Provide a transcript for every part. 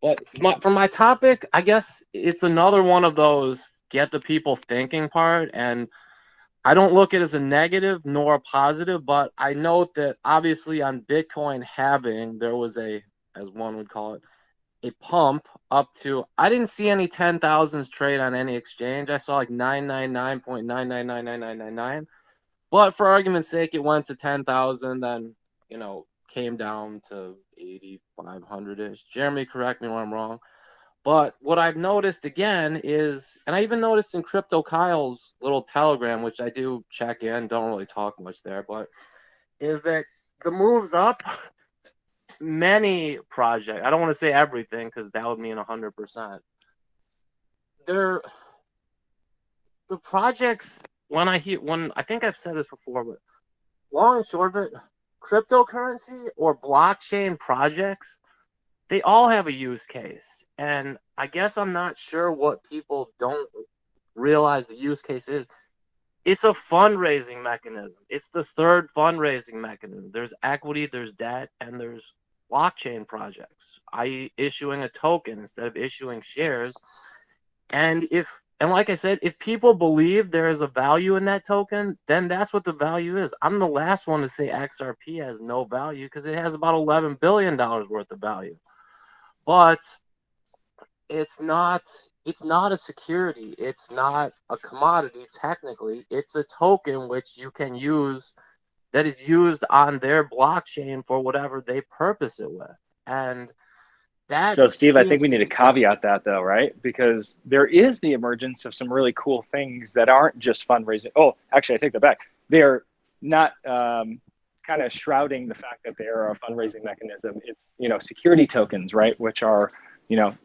But for my topic, I guess it's another one of those get the people thinking part. And I don't look at it as a negative nor a positive, but I note that obviously on Bitcoin halving, there was a, as one would call it, a pump up to, I didn't see any 10,000s trade on any exchange. I saw like 999.9999999. But for argument's sake, it went to 10,000, then, came down to 8,500-ish. Jeremy, correct me when I'm wrong. But what I've noticed again is, and I even noticed in Crypto Kyle's little Telegram, which I do check in, don't really talk much there, but is that the moves up, many projects, I don't want to say everything because that would mean 100%. They're the projects, when I think I've said this before, but long and short of it, cryptocurrency or blockchain projects, they all have a use case. And I guess I'm not sure what people don't realize the use case is. It's a fundraising mechanism. It's the third fundraising mechanism. There's equity, there's debt, and there's blockchain projects, i.e. issuing a token instead of issuing shares. And like I said, if people believe there is a value in that token, then that's what the value is. I'm the last one to say XRP has no value because it has about $11 billion worth of value. But it's not a security. It's not a commodity technically. It's a token which you can use, that is used on their blockchain for whatever they purpose it with. And that So Steve, I think we need to caveat that though, right? Because there is the emergence of some really cool things that aren't just fundraising. Oh, actually, I take that back. They're not kind of shrouding the fact that they are a fundraising mechanism. It's, security tokens, right? Which are,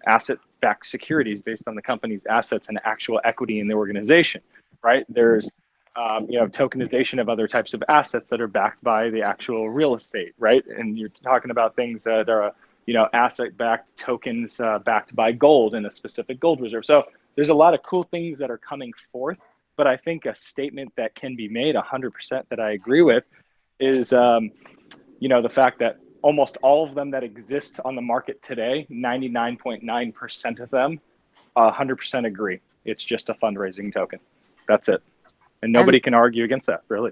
asset-backed securities based on the company's assets and actual equity in the organization, right? There's, tokenization of other types of assets that are backed by the actual real estate, right? And you're talking about things that are, asset-backed tokens backed by gold and a specific gold reserve. So there's a lot of cool things that are coming forth, but I think a statement that can be made 100% that I agree with is, the fact that almost all of them that exist on the market today, 99.9% of them, 100% agree. It's just a fundraising token. That's it. And nobody can argue against that, really.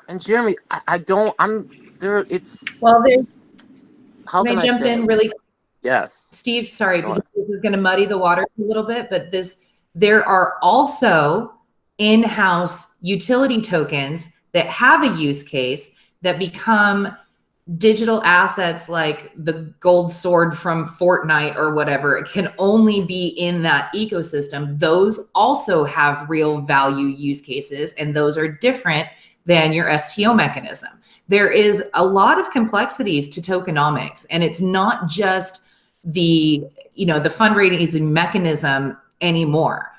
And Jeremy, I don't, I'm there. It's, well, how can I jump in really quick? Yes. Steve, sorry, because this is going to muddy the waters a little bit, but there are also in-house utility tokens that have a use case that become digital assets, like the gold sword from Fortnite or whatever. It can only be in that ecosystem. Those also have real value use cases, and those are different than your STO mechanism. There is a lot of complexities to tokenomics, and it's not just the fundraising mechanism anymore.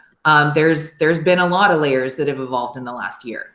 There's been a lot of layers that have evolved in the last year.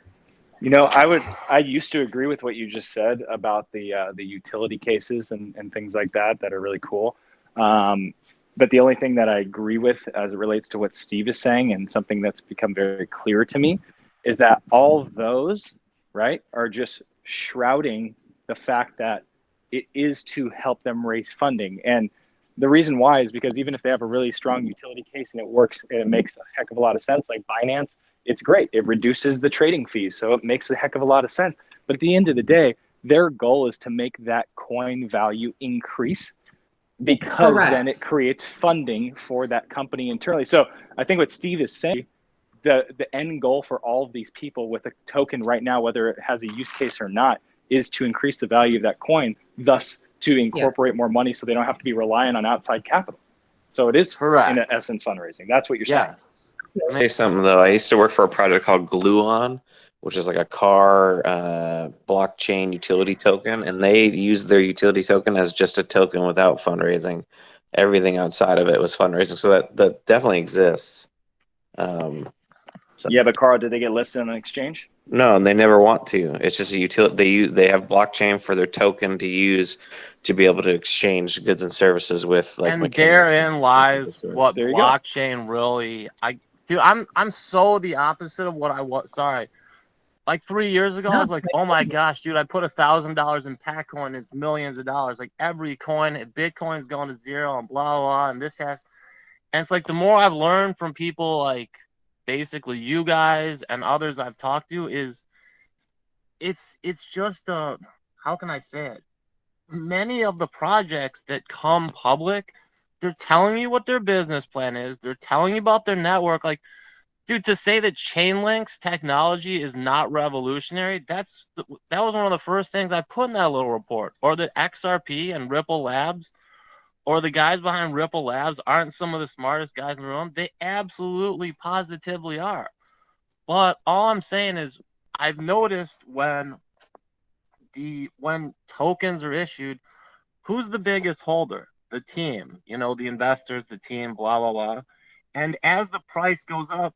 I used to agree with what you just said about the utility cases and things like that are really cool. But the only thing that I agree with as it relates to what Steve is saying, and something that's become very clear to me, is that all of those, right, are just shrouding the fact that it is to help them raise funding. And the reason why is because even if they have a really strong utility case and it works and it makes a heck of a lot of sense, like Binance, it's great. It reduces the trading fees, so it makes a heck of a lot of sense. But at the end of the day, their goal is to make that coin value increase, because then it creates funding for that company internally. So I think what Steve is saying, the end goal for all of these people with a token right now, whether it has a use case or not, is to increase the value of that coin, thus to incorporate more money so they don't have to be reliant on outside capital. So it is, in essence, fundraising. That's what you're saying. I'll say something though. I used to work for a project called Gluon, which is like a car blockchain utility token, and they used their utility token as just a token without fundraising. Everything outside of it was fundraising, so that definitely exists. Yeah, but Karl, did they get listed on an exchange? No, and they never want to. It's just a utility. They have blockchain for their token to use to be able to exchange goods and services with, like. And therein lies what blockchain really. I'm so the opposite of what I was. Sorry, Like 3 years ago, I was like, oh my gosh, dude, I put $1,000 in Patcoin, it's millions of dollars. Like every coin, Bitcoin's going to zero and blah, blah, and this has, and it's like the more I've learned from people like basically you guys and others I've talked to is it's just how can I say it? Many of the projects that come public, they're telling you what their business plan is. They're telling you about their network. Like, dude, to say that Chainlink's technology is not revolutionary, that was one of the first things I put in that little report. Or that XRP and Ripple Labs, or the guys behind Ripple Labs aren't some of the smartest guys in the room. They absolutely, positively are. But all I'm saying is, I've noticed when tokens are issued, who's the biggest holder? The team, the investors, the team, blah, blah, blah. And as the price goes up,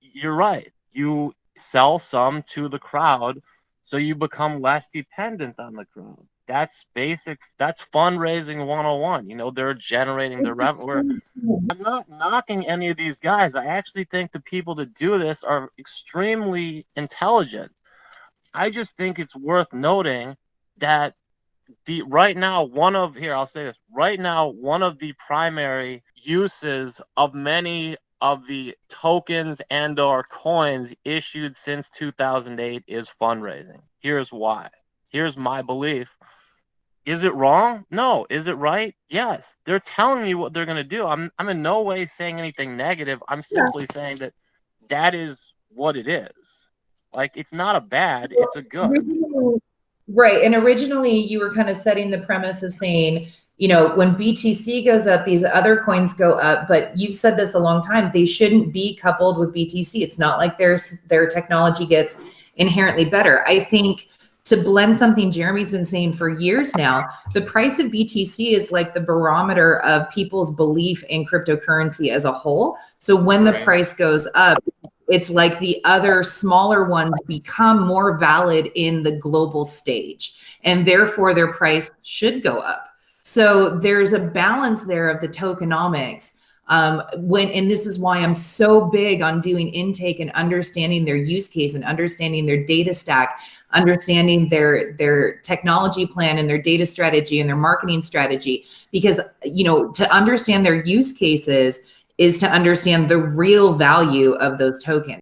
you're right. You sell some to the crowd, so you become less dependent on the crowd. That's fundraising 101. They're generating their revenue. I'm not knocking any of these guys. I actually think the people that do this are extremely intelligent. I just think it's worth noting that I'll say this. Right now, one of the primary uses of many of the tokens and or coins issued since 2008 is fundraising. Here's why. Here's my belief. Is it wrong? No. Is it right? Yes. They're telling you what they're going to do. I'm in no way saying anything negative. I'm simply saying that is what it is. Like, it's not a bad, it's a good. Right. And originally you were kind of setting the premise of saying, when BTC goes up, these other coins go up, but you've said this a long time, they shouldn't be coupled with BTC. It's not like their technology gets inherently better. I think to blend something Jeremy's been saying for years now, the price of BTC is like the barometer of people's belief in cryptocurrency as a whole. So when the price goes up, it's like the other smaller ones become more valid in the global stage, and therefore their price should go up. So there's a balance there of the tokenomics. And this is why I'm so big on doing intake and understanding their use case and understanding their data stack, understanding their technology plan and their data strategy and their marketing strategy, because, to understand their use cases is to understand the real value of those tokens.